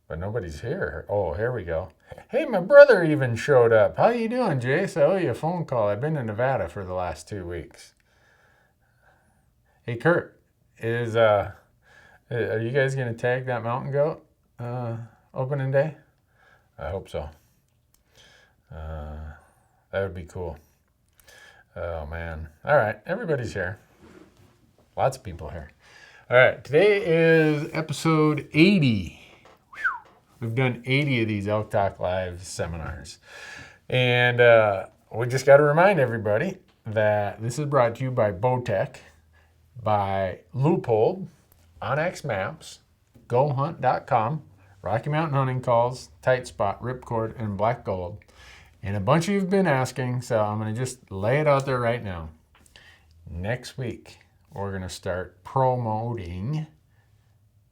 but nobody's here. Oh, here we go. Hey, my brother even showed up. How you doing, Jace? I owe you a phone call. I've been in Nevada for the last 2 weeks. Hey, Kurt, are you guys gonna tag that mountain goat opening day? I hope so. That would be cool. Oh man. All right, everybody's here. Lots of people here. All right, today is episode 80. We've done 80 of these Elk Talk Live seminars. And we just got to remind everybody that this is brought to you by Bowtech, by Loophole, Onyx Maps, GoHunt.com, Rocky Mountain Hunting Calls, Tight Spot, Ripcord, and Black Gold. And a bunch of you have been asking, so I'm going to just lay it out there right now. Next week, we're going to start promoting,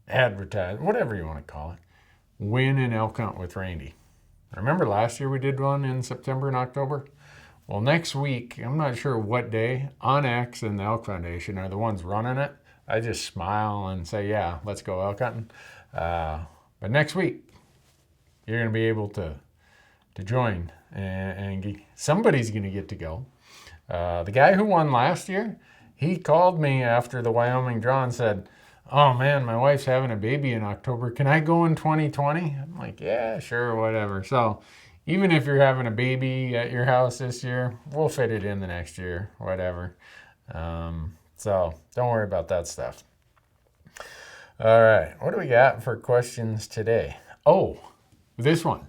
advertising, whatever you want to call it, Win an Elk Hunt with Randy. Remember last year we did one in September and October? Well, next week, I'm not sure what day, Onyx and the Elk Foundation are the ones running it. I just smile and say, yeah, let's go elk hunting. But next week, you're going to be able to join, and somebody's going to get to go. The guy who won last year, he called me after the Wyoming draw and said, oh man, my wife's having a baby in October. Can I go in 2020? I'm like, yeah, sure, whatever. So even if you're having a baby at your house this year, we'll fit it in the next year, whatever. So don't worry about that stuff. All right, what do we got for questions today? Oh, this one.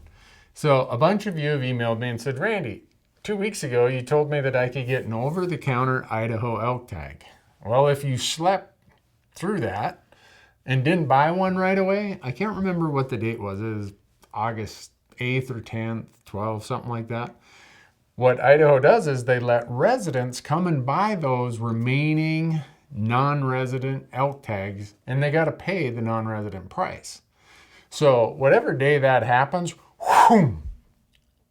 So a bunch of you have emailed me and said, Randy, 2 weeks ago you told me that I could get an over-the-counter Idaho elk tag. Well, if you slept through that and didn't buy one right away, I can't remember what the date was. It was August 8th or 10th, 12th, something like that. What Idaho does is they let residents come and buy those remaining non-resident elk tags, and they got to pay the non-resident price. So whatever day that happens, whoom,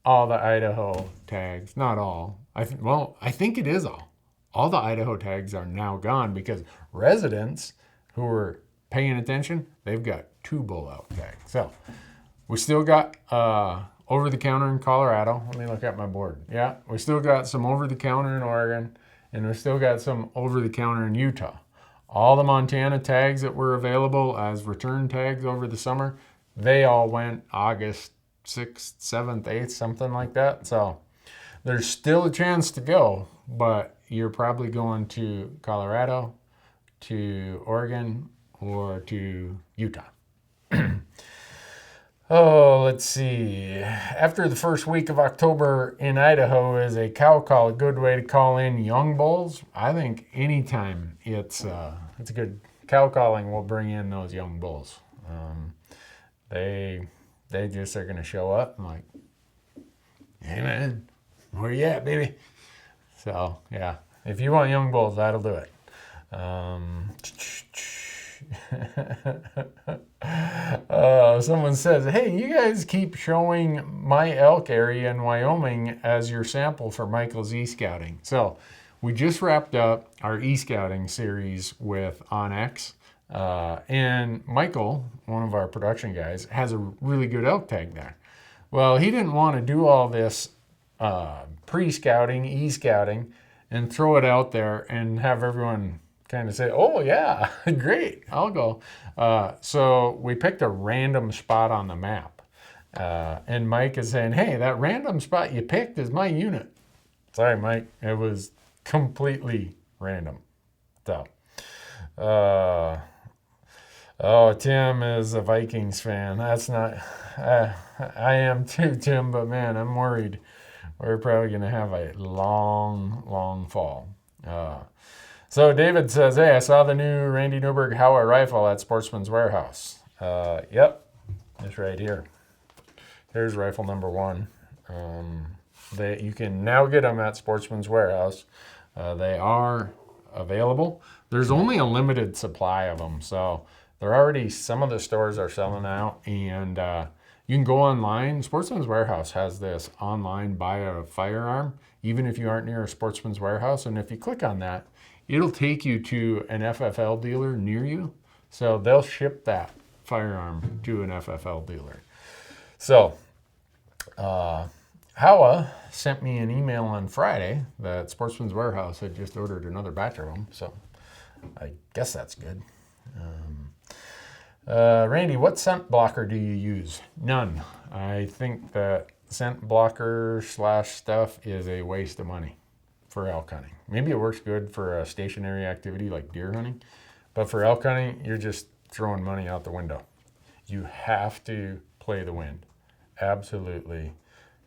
all the Idaho tags, not all. I think it is all. All the Idaho tags are now gone because residents who were paying attention, they've got 2 bull elk tags. So we still got over-the-counter in Colorado. Let me look at my board. Yeah, we still got some over-the-counter in Oregon, and we still got some over-the-counter in Utah. All the Montana tags that were available as return tags over the summer, they all went August 6th, 7th, 8th, something like that. So there's still a chance to go, but you're probably going to Colorado, to Oregon, or to Utah. Oh, let's see. After the first week of October in Idaho, is a cow call a good way to call in young bulls? I think anytime it's a good cow calling will bring in those young bulls. They just are going to show up and like, hey man, where you at, baby? So yeah, if you want young bulls, that'll do it. Someone says, hey, you guys keep showing my elk area in Wyoming as your sample for Michael's e-scouting. So we just wrapped up our e-scouting series with Onyx. And Michael, one of our production guys, has a really good elk tag there. Well, he didn't want to do all this pre-scouting, e-scouting, and throw it out there and have everyone kind of say, oh yeah, great, I'll go. So we picked a random spot on the map. And Mike is saying, hey, that random spot you picked is my unit. Sorry, Mike, it was completely random. So, Tim is a Vikings fan. That's not, I am too, Tim, but man, I'm worried. We're probably going to have a long fall. So David says, hey, I saw the new Randy Newberg Howa rifle at Sportsman's Warehouse. Yep, it's right here. Here's rifle number 1. You can now get them at Sportsman's Warehouse. They are available. There's only a limited supply of them, so they're already, some of the stores are selling out, and you can go online. Sportsman's Warehouse has this online buy a firearm, even if you aren't near a Sportsman's Warehouse, and if you click on that, it'll take you to an FFL dealer near you. So they'll ship that firearm to an FFL dealer. So, Howa sent me an email on Friday that Sportsman's Warehouse had just ordered another batch of them, so I guess that's good. Randy, what scent blocker do you use? None. I think that scent blocker / stuff is a waste of money for elk hunting. Maybe it works good for a stationary activity like deer hunting, but for elk hunting, you're just throwing money out the window. You have to play the wind. Absolutely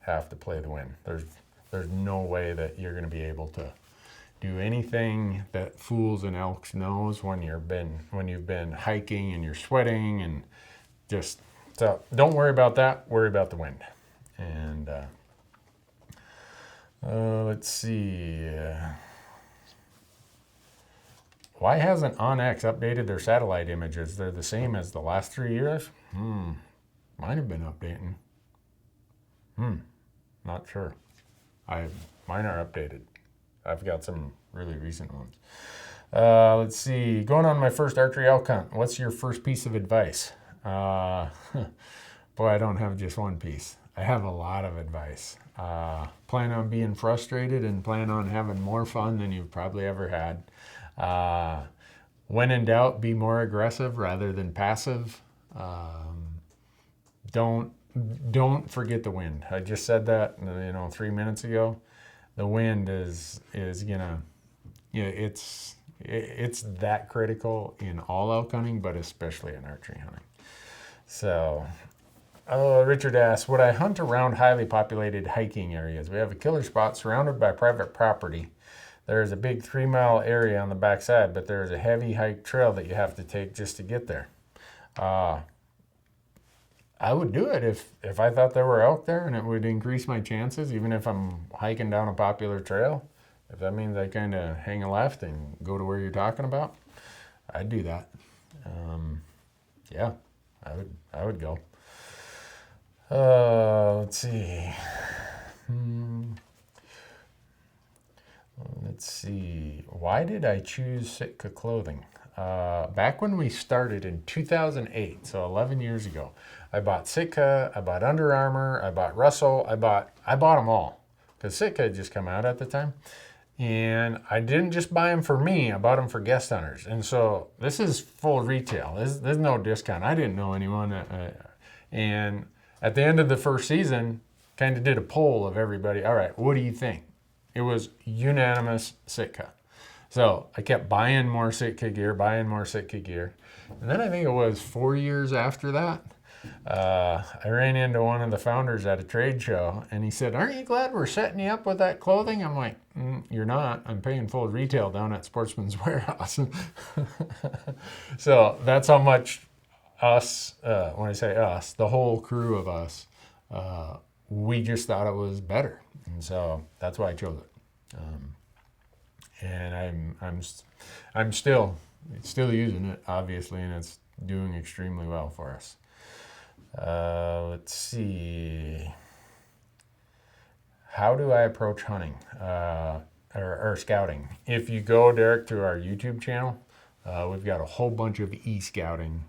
have to play the wind. There's no way that you're going to be able to do anything that fools an elk's nose when you've been hiking and you're sweating, and just, so don't worry about that. Worry about the wind. And let's see. Why hasn't OnX updated their satellite images? They're the same as the last 3 years. Might have been updating. Not sure. Mine are updated. I've got some really recent ones. Let's see. Going on my first archery elk hunt. What's your first piece of advice? Boy, I don't have just one piece. I have a lot of advice. Plan on being frustrated and plan on having more fun than you've probably ever had. When in doubt, be more aggressive rather than passive. Don't forget the wind. I just said that 3 minutes ago. The wind is gonna, it's that critical in all elk hunting, but especially in archery hunting. So, Richard asks, would I hunt around highly populated hiking areas? We have a killer spot surrounded by private property. There is a big 3-mile area on the backside, but there is a heavy hike trail that you have to take just to get there. I would do it if I thought there were elk there and it would increase my chances, even if I'm hiking down a popular trail. If that means I kind of hang a left and go to where you're talking about, I'd do that. Yeah, I would go. Let's see. Let's see. Why did I choose Sitka Clothing? Back when we started in 2008, so 11 years ago, I bought Sitka, I bought Under Armour, I bought Russell, I bought them all because Sitka had just come out at the time. And I didn't just buy them for me, I bought them for guest hunters. And so this is full retail. There's no discount. I didn't know anyone. And at the end of the first season, kind of did a poll of everybody. All right, what do you think? It was unanimous Sitka. So I kept buying more Sitka gear. And then I think it was 4 years after that, I ran into one of the founders at a trade show, and he said, aren't you glad we're setting you up with that clothing? I'm like, you're not. I'm paying full retail down at Sportsman's Warehouse. So that's how much us, when I say us, the whole crew of us, we just thought it was better. And so that's why I chose it. And I'm still using it, obviously, and it's doing extremely well for us. Let's see. How do I approach hunting or scouting? If you go, Derek, to our YouTube channel, we've got a whole bunch of e-scouting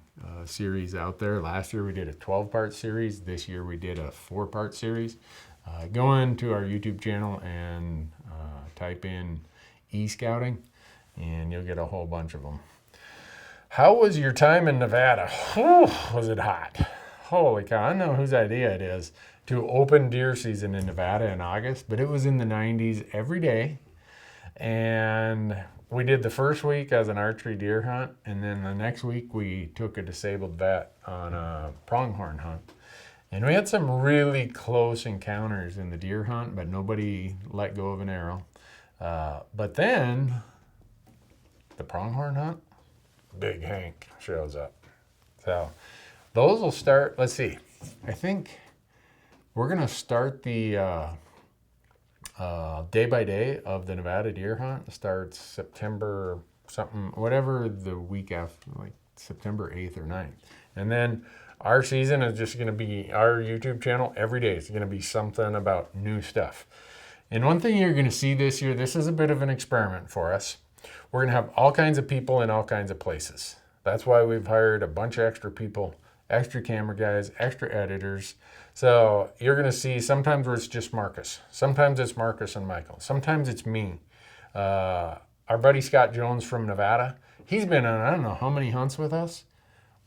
series out there. Last year we did a 12-part series. This year we did a 4-part series. Go into our YouTube channel and type in e-scouting, and you'll get a whole bunch of them. How was your time in Nevada? Was it hot? Holy cow, I don't know whose idea it is to open deer season in Nevada in August, but it was in the 90s every day. And we did the first week as an archery deer hunt, and then the next week we took a disabled vet on a pronghorn hunt. And we had some really close encounters in the deer hunt, but nobody let go of an arrow. But then the pronghorn hunt, Big Hank shows up. So those will start, let's see, I think we're going to start the day by day of the Nevada deer hunt. It starts September something, whatever the week after, like September 8th or 9th. And then our season is just going to be, our YouTube channel every day is going to be something about new stuff. And one thing you're going to see this year, this is a bit of an experiment for us. We're going to have all kinds of people in all kinds of places. That's why we've hired a bunch of extra people, extra camera guys, extra editors. So you're going to see sometimes where it's just Marcus. Sometimes it's Marcus and Michael. Sometimes it's me. Our buddy Scott Jones from Nevada, he's been on I don't know how many hunts with us.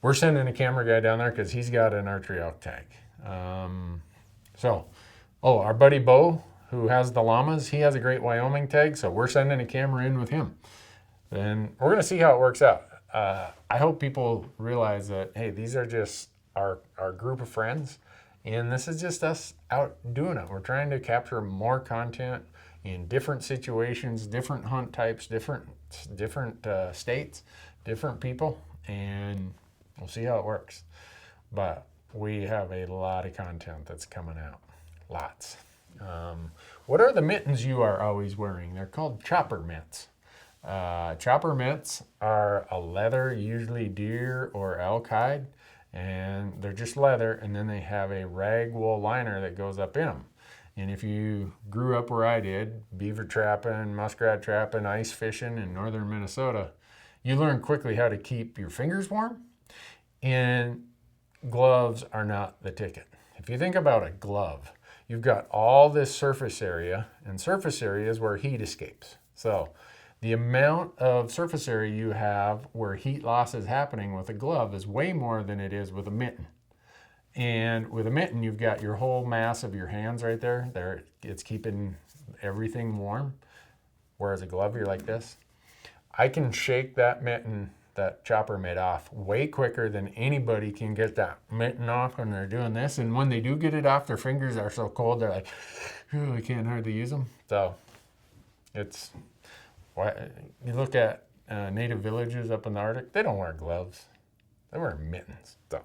We're sending a camera guy down there because he's got an archery elk tag. Our buddy Bo, who has the llamas, he has a great Wyoming tag, so we're sending a camera in with him. And we're going to see how it works out. I hope people realize that, hey, these are just our group of friends, and this is just us out doing it. We're trying to capture more content in different situations, different hunt types, different states, different people, and we'll see how it works. But we have a lot of content that's coming out. Lots. What are the mittens you are always wearing? They're called chopper mitts. Chopper mitts are a leather, usually deer or elk hide, and they're just leather, and then they have a rag wool liner that goes up in them. And if you grew up where I did, beaver trapping, muskrat trapping, ice fishing in northern Minnesota, you learn quickly how to keep your fingers warm, and gloves are not the ticket. If you think about a glove, you've got all this surface area, and surface area is where heat escapes. So the amount of surface area you have where heat loss is happening with a glove is way more than it is with a mitten. And with a mitten, you've got your whole mass of your hands right there. It's keeping everything warm. Whereas a glove, you're like this. I can shake that mitten, that chopper mitt off way quicker than anybody can get that mitten off when they're doing this. And when they do get it off, their fingers are so cold, they're like, oh, I can't hardly use them. So it's, you look at native villages up in the Arctic, they don't wear gloves. They wear mittens. So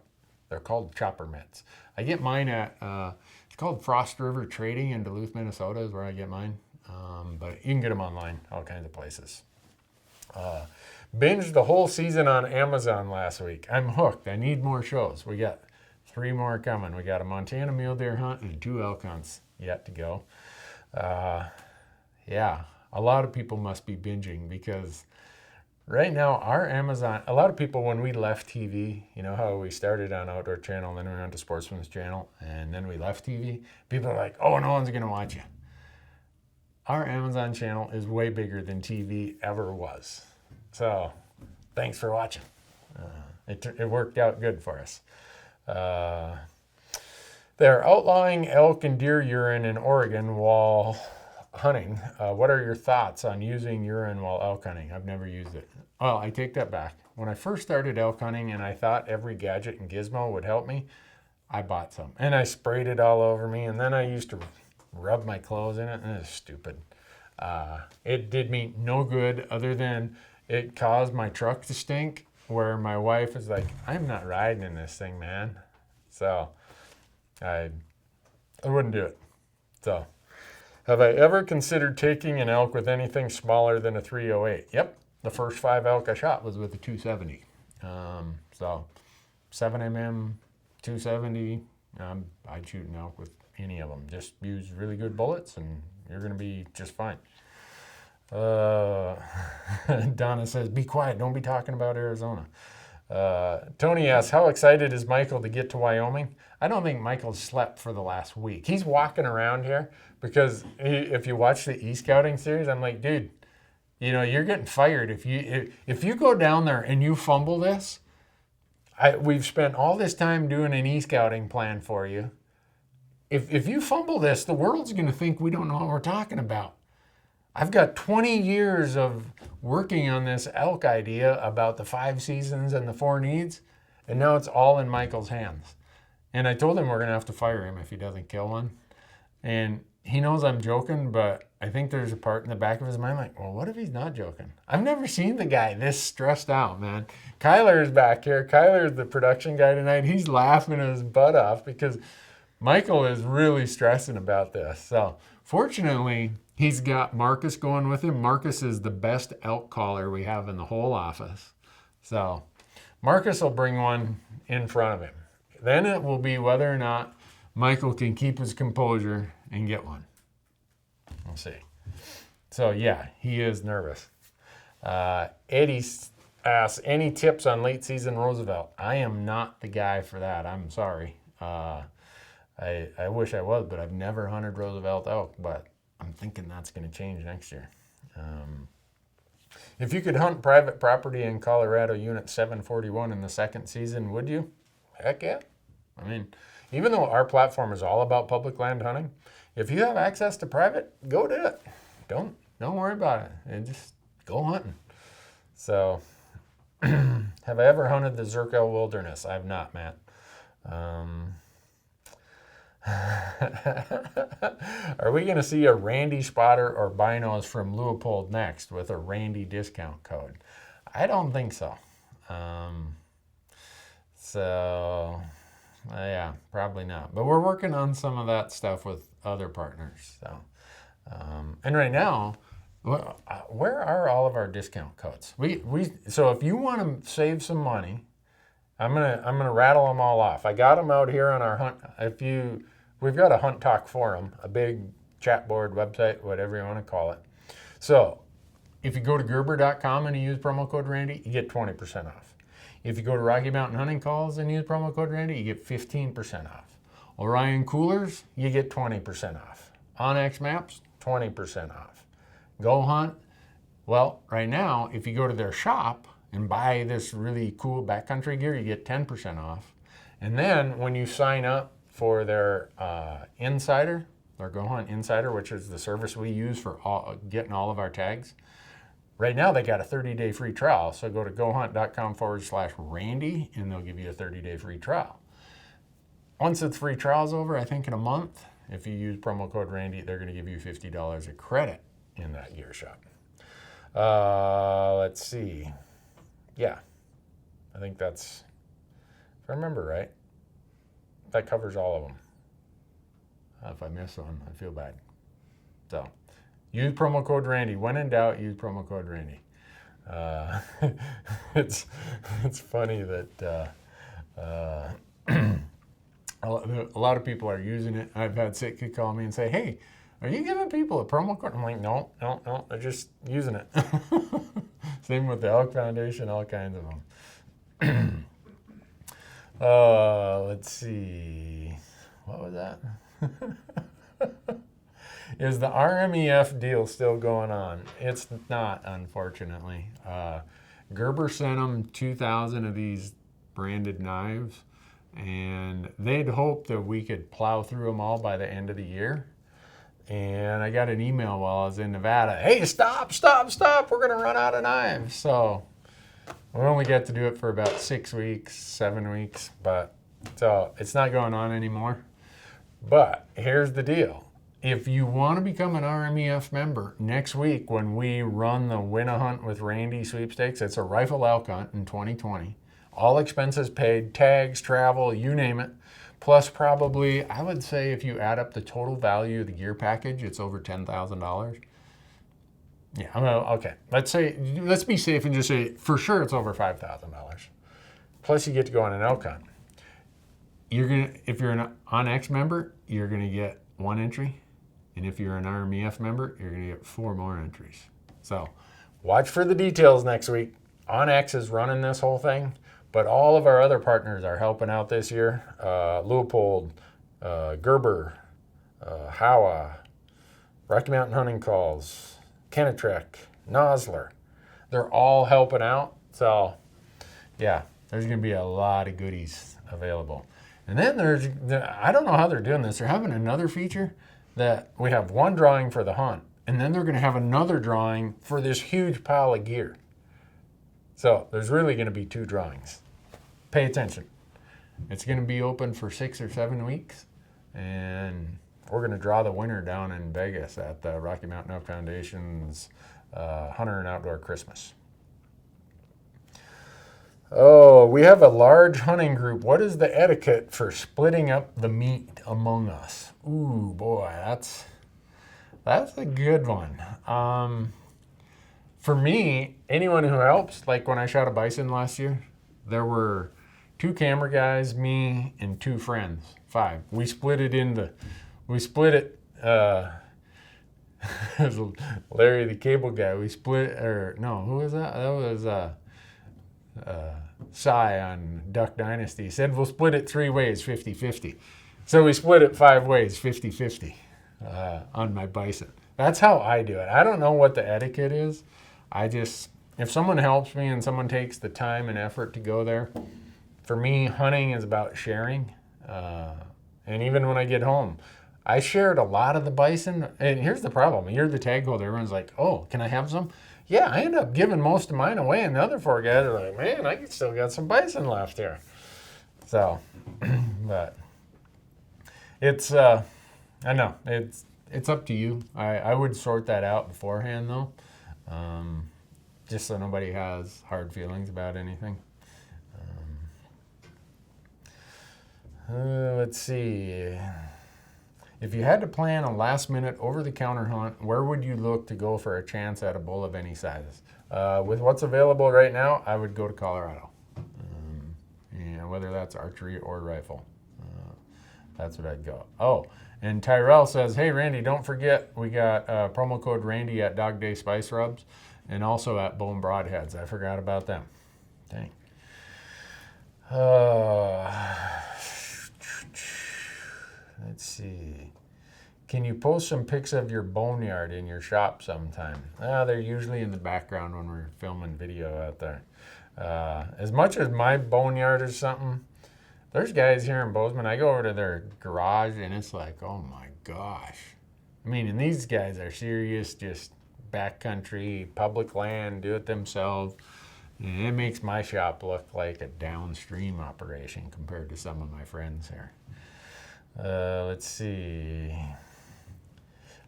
they're called chopper mitts. I get mine at, it's called Frost River Trading in Duluth, Minnesota is where I get mine. But you can get them online, all kinds of places. Binged the whole season on Amazon last week. I'm hooked. I need more shows. We got 3 more coming. We got a Montana mule deer hunt and 2 elk hunts yet to go. Yeah, a lot of people must be binging because right now our Amazon, a lot of people when we left TV, you know how we started on Outdoor Channel, then we went to Sportsman's Channel, and then we left TV. People are like, oh, no one's going to watch you. Our Amazon channel is way bigger than TV ever was. So thanks for watching. It worked out good for us. They're outlawing elk and deer urine in Oregon while hunting. What are your thoughts on using urine while elk hunting? I've never used it. Well, I take that back. When I first started elk hunting and I thought every gadget and gizmo would help me, I bought some. And I sprayed it all over me, and then I used to rub my clothes in it, and it's stupid. It did me no good other than it caused my truck to stink, where my wife is like, I'm not riding in this thing, man. So I wouldn't do it. So have I ever considered taking an elk with anything smaller than a 308? Yep. The first 5 elk I shot was with a 270. So 7mm, 270, I'd shoot an elk with any of them. Just use really good bullets and you're going to be just fine. Donna says, be quiet. Don't be talking about Arizona. Tony asks, how excited is Michael to get to Wyoming? I don't think Michael's slept for the last week. He's walking around here because if you watch the e-scouting series, I'm like, dude, you know, you're getting fired. If you go down there and you fumble this, we've spent all this time doing an e-scouting plan for you. If you fumble this, the world's going to think we don't know what we're talking about. I've got 20 years of working on this elk idea about the 5 seasons and the 4 needs, and now it's all in Michael's hands. And I told him we're going to have to fire him if he doesn't kill one. And he knows I'm joking, but I think there's a part in the back of his mind like, well, what if he's not joking? I've never seen the guy this stressed out, man. Kyler is back here. Kyler is the production guy tonight. He's laughing his butt off because Michael is really stressing about this. So fortunately, he's got Marcus going with him. Marcus is the best elk caller we have in the whole office. So Marcus will bring one in front of him. Then it will be whether or not Michael can keep his composure and get one. We'll see. So yeah, he is nervous. Eddie asks, any tips on late season Roosevelt? I am not the guy for that. I'm sorry. I wish I was, but I've never hunted Roosevelt elk, but I'm thinking that's going to change next year. If you could hunt private property in Colorado Unit 741 in the second season, would you? Heck yeah. I mean, even though our platform is all about public land hunting, if you have access to private, go do it. Don't worry about it. And just go hunting. So, have I ever hunted the Zerkel Wilderness? I have not, Matt. Are we going to see a Randy spotter or binos from Leopold next with a Randy discount code? I don't think so. Yeah, probably not. But we're working on some of that stuff with other partners. So, and right now, where are all of our discount codes? So if you want to save some money, I'm gonna rattle them all off. I got them out here on our hunt. We've got a Hunt Talk forum, a big chat board website, whatever you want to call it. So if you go to Gerber.com and you use promo code Randy, you get 20% off. If you go to Rocky Mountain Hunting Calls and use promo code Randy, you get 15% off. Orion Coolers, you get 20% off. Onyx Maps, 20% off. Go Hunt, well, right now, if you go to their shop and buy this really cool backcountry gear, you get 10% off. And then when you sign up for their Insider, their Go Hunt Insider, which is the service we use for getting all of our tags, right now they got a 30-day free trial. So go to gohunt.com/Randy and they'll give you a 30-day free trial. Once the free trial's over, I think in a month, if you use promo code Randy, they're going to give you $50 of credit in that gear shop. Let's see. Yeah, I think that's, if I remember right, that covers all of them. If I miss one, I feel bad. So, use promo code Randy. When in doubt, use promo code Randy. It's funny that a lot of people are using it. I've had Sitka call me and say, "Hey, are you giving people a promo code?" I'm like, no, they're just using it. Same with the Elk Foundation, all kinds of them. Let's see. What was that? Is the RMEF deal still going on? It's not, unfortunately. Gerber sent them 2,000 of these branded knives, and they'd hoped that we could plow through them all by the end of the year. And I got an email while I was in Nevada. Hey, stop. We're going to run out of knives. So we only get to do it for about 6 weeks, 7 weeks. So it's not going on anymore. But here's the deal. If you want to become an RMEF member, next week when we run the Win a Hunt with Randy sweepstakes, it's a rifle elk hunt in 2020. All expenses paid, tags, travel, you name it. Plus probably, I would say if you add up the total value of the gear package, it's over $10,000. Yeah, okay. Let's be safe and just say for sure it's over $5,000. Plus you get to go on an elk hunt. If you're an OnX member, you're gonna get 1 entry. And if you're an RMEF member, you're gonna get 4 more entries. So watch for the details next week. OnX is running this whole thing. But all of our other partners are helping out this year. Leopold, Gerber, Howa, Rocky Mountain Hunting Calls, Kenetrek, Nosler. They're all helping out. So, yeah, there's going to be a lot of goodies available. And then I don't know how they're doing this. They're having another feature that we have one drawing for the hunt. And then they're going to have another drawing for this huge pile of gear. So there's really going to be 2 drawings. Pay attention. It's going to be open for 6 or 7 weeks, and we're going to draw the winner down in Vegas at the Rocky Mountain Elk Foundation's Hunter and Outdoor Christmas. Oh, we have a large hunting group. What is the etiquette for splitting up the meat among us? Ooh, boy, that's a good one. For me, anyone who helps, like when I shot a bison last year, there were 2 camera guys, me, and 2 friends, 5. We split it. It was Larry the cable guy. Who was that? That was Cy on Duck Dynasty. He said, we'll split it 3 ways, 50-50. So we split it 5 ways, 50-50 on my bison. That's how I do it. I don't know what the etiquette is. If someone helps me and someone takes the time and effort to go there, for me, hunting is about sharing. And even when I get home, I shared a lot of the bison. And here's the problem. You're the tag holder. Everyone's like, oh, can I have some? Yeah, I end up giving most of mine away. And the other 4 guys are like, man, I still got some bison left here. So, but it's, I know, it's up to you. I would sort that out beforehand, though, just so nobody has hard feelings about anything. Let's see. If you had to plan a last-minute over-the-counter hunt, where would you look to go for a chance at a bull of any sizes? With what's available right now, I would go to Colorado. Whether that's archery or rifle. That's what I'd go. Oh, and Tyrell says, hey, Randy, don't forget we got promo code Randy at Dog Day Spice Rubs and also at Bone Broadheads. I forgot about them. Dang. Let's see. Can you post some pics of your boneyard in your shop sometime? They're usually in the background when we're filming video out there. As much as my boneyard or something, there's guys here in Bozeman, I go over to their garage and it's like, oh my gosh. I mean, and these guys are serious, just backcountry, public land, do it themselves. And it makes my shop look like a downstream operation compared to some of my friends here. Let's see.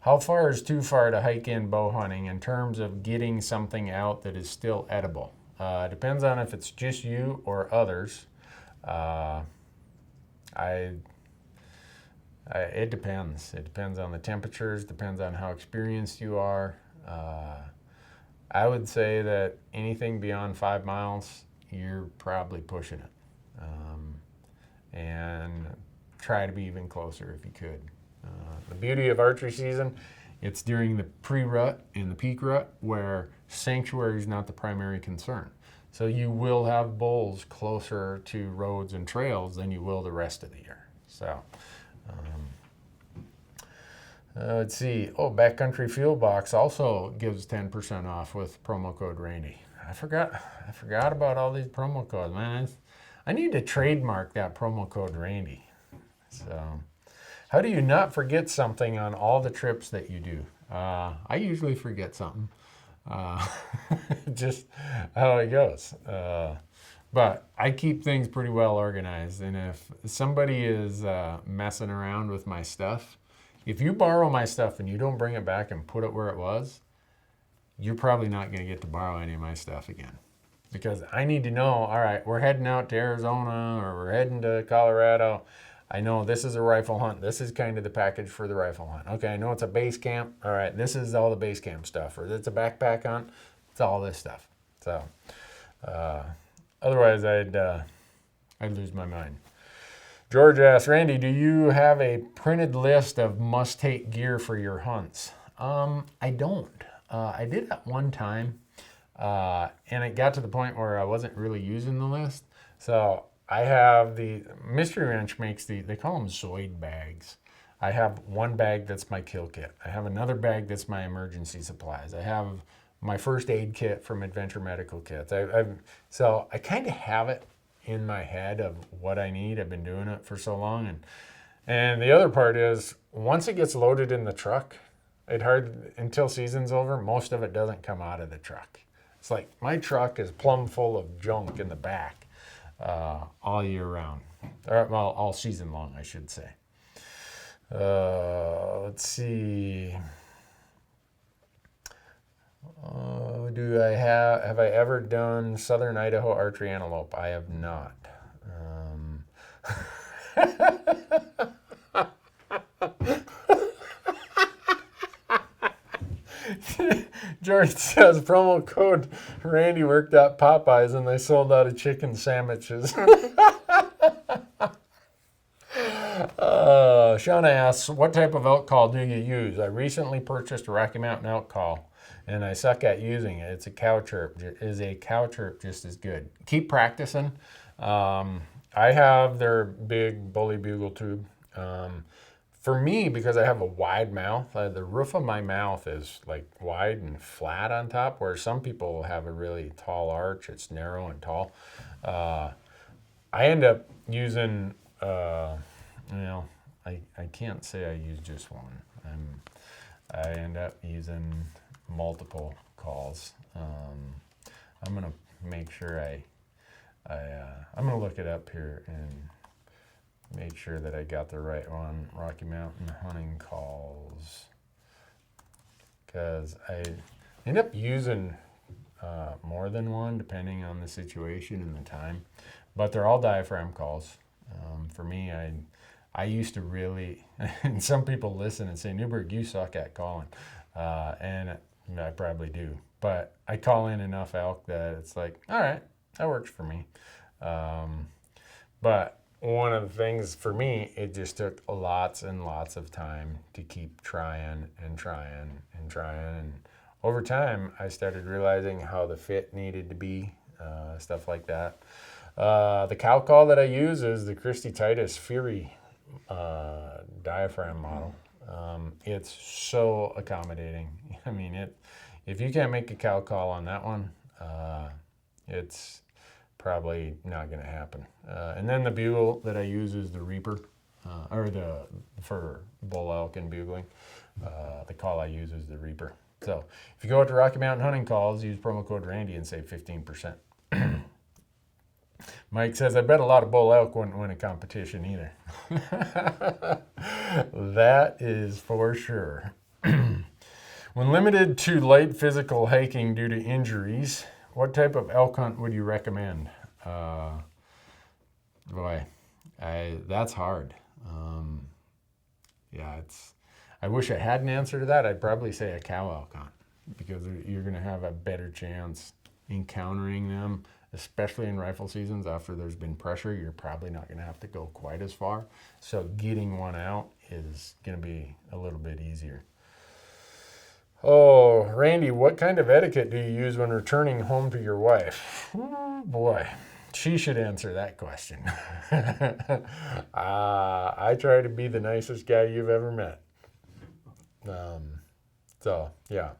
How far is too far to hike in bow hunting in terms of getting something out that is still edible? Depends on if it's just you or others. It depends. It depends on the temperatures, depends on how experienced you are. I would say that anything beyond 5 miles, you're probably pushing it. And try to be even closer if you could. The beauty of archery season, it's during the pre-rut and the peak rut where sanctuary is not the primary concern. So you will have bulls closer to roads and trails than you will the rest of the year. So, let's see. Oh, Backcountry Fuel Box also gives 10% off with promo code Randy. I forgot about all these promo codes, man. I need to trademark that promo code Randy. So, how do you not forget something on all the trips that you do? I usually forget something. Just how it goes. But I keep things pretty well organized. And if somebody is messing around with my stuff, if you borrow my stuff and you don't bring it back and put it where it was, you're probably not going to get to borrow any of my stuff again. Because I need to know, all right, we're heading out to Arizona or we're heading to Colorado. I know this is a rifle hunt. This is kind of the package for the rifle hunt. Okay, I know it's a base camp. All right, this is all the base camp stuff. Or it's a backpack hunt. It's all this stuff. So, otherwise I'd lose my mind. George asks, Randy, do you have a printed list of must-take gear for your hunts? I don't. I did at one time, and it got to the point where I wasn't really using the list. So I have the Mystery Ranch makes they call them Zoid bags. I have one bag that's my kill kit. I have another bag that's my emergency supplies. I have my first aid kit from Adventure Medical Kits. So I kind of have it in my head of what I need. I've been doing it for so long. And the other part is once it gets loaded in the truck, until season's over, most of it doesn't come out of the truck. It's like my truck is plumb full of junk in the back. All year round, or well, all season long, I should say. Let's see. Have I ever done Southern Idaho archery antelope? I have not. George says promo code Randy worked at Popeyes and they sold out of chicken sandwiches. Shauna asks, what type of elk call do you use? I recently purchased a Rocky Mountain elk call, and I suck at using it. It's a cow chirp. Is a cow chirp just as good? Keep practicing. I have their big bully bugle tube. For me, because I have a wide mouth, the roof of my mouth is like wide and flat on top, where some people have a really tall arch. It's narrow and tall. I end up using, I can't say I use just one. I end up using multiple calls. I'm gonna make sure I'm gonna look it up here and make sure that I got the right one. Rocky Mountain hunting calls, because I end up using more than one depending on the situation and the time, but they're all diaphragm calls. For me, I used to really, and some people listen and say, Newberg, you suck at calling, and I probably do, but I call in enough elk that it's like, all right, that works for me. But one of the things for me, it just took lots and lots of time to keep trying and trying and trying. And over time, I started realizing how the fit needed to be, stuff like that. The cow call that I use is the Christy Titus Fury diaphragm model. It's so accommodating. I mean, if you can't make a cow call on that one, it's probably not going to happen. And then the bugle that I use is the Reaper, for bull elk and bugling. The call I use is the Reaper. So if you go out to Rocky Mountain Hunting Calls, use promo code Randy and save 15%. Mike says, I bet a lot of bull elk wouldn't win a competition either. That is for sure. When limited to light physical hiking due to injuries, what type of elk hunt would you recommend? That's hard. I wish I had an answer to that. I'd probably say a cow elk hunt, because you're going to have a better chance encountering them, especially in rifle seasons. After there's been pressure, you're probably not going to have to go quite as far. So getting one out is going to be a little bit easier. Oh, Randy, what kind of etiquette do you use when returning home to your wife? Oh, boy, she should answer that question. I try to be the nicest guy you've ever met. So yeah,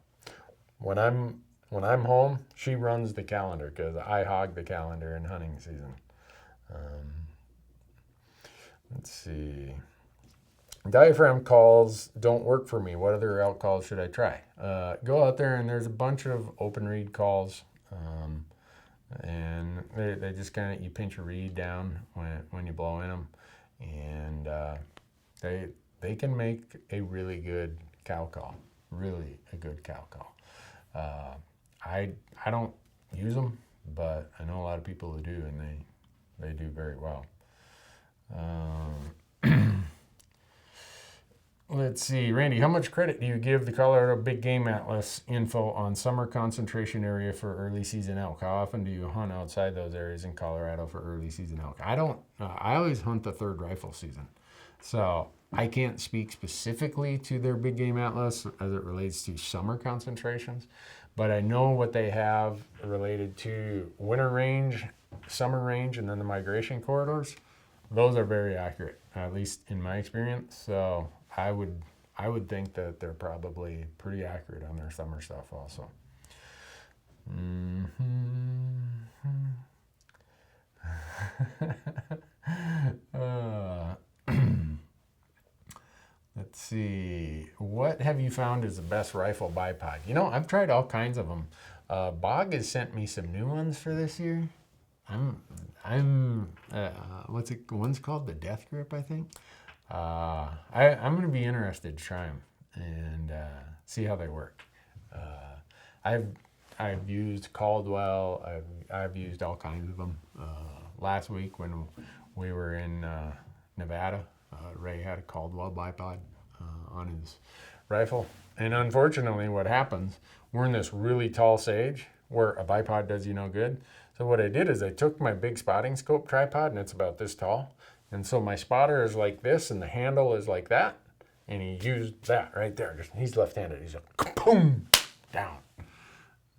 when I'm home, she runs the calendar, because I hog the calendar in hunting season. Let's see. Diaphragm calls don't work for me. What other elk calls should I try? Go out there, and there's a bunch of open reed calls, and they just kind of, you pinch a reed down when you blow in them, and they can make a really good cow call, really a good cow call. I don't use them, but I know a lot of people who do, and they do very well. Let's see, Randy, how much credit do you give the Colorado Big Game Atlas info on summer concentration area for early season elk? How often do you hunt outside those areas in Colorado for early season elk? I don't. I always hunt the third rifle season, so I can't speak specifically to their Big Game Atlas as it relates to summer concentrations, but I know what they have related to winter range, summer range, and then the migration corridors. Those are very accurate, at least in my experience. So I would think that they're probably pretty accurate on their summer stuff also. Let's see. What have you found is the best rifle bipod? You know, I've tried all kinds of them. Bog has sent me some new ones for this year. What's it? One's called the Death Grip, I think. I'm going to be interested to try them and see how they work. I've used Caldwell. I've used all kinds of them. Last week when we were in Nevada, Ray had a Caldwell bipod on his rifle, and unfortunately, what happens? We're in this really tall sage where a bipod does you no good. So what I did is I took my big spotting scope tripod, and it's about this tall, And so my spotter is like this and the handle is like that. And he used that right there. He's left-handed. He's like, boom, down.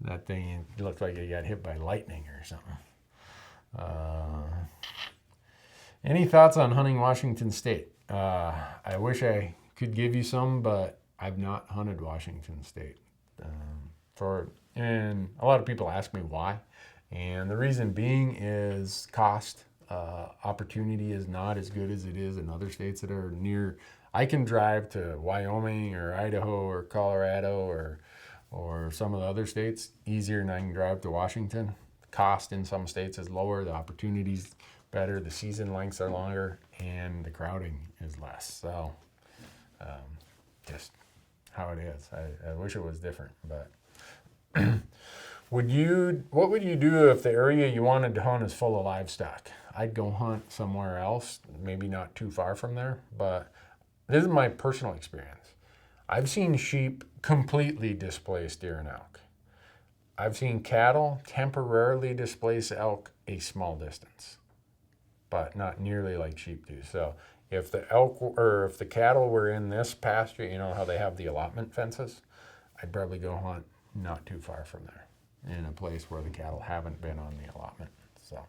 That thing looked like he got hit by lightning or something. Any thoughts on hunting Washington State? I wish I could give you some, but I've not hunted Washington State. And a lot of people ask me why. And the reason being is cost. Opportunity is not as good as it is in other states that are near. I can drive to Wyoming or Idaho or Colorado or some of the other states easier than I can drive to Washington. Cost in some states is lower, the opportunity's better, the season lengths are longer, and the crowding is less. So just how it is. I wish it was different, but what would you do if the area you wanted to hunt is full of livestock? I'd go hunt somewhere else, maybe not too far from there, but this is my personal experience. I've seen sheep completely displace deer and elk. I've seen cattle temporarily displace elk a small distance, but not nearly like sheep do. So if the if the cattle were in this pasture, you know how they have the allotment fences, I'd probably go hunt not too far from there in a place where the cattle haven't been on the allotment. So,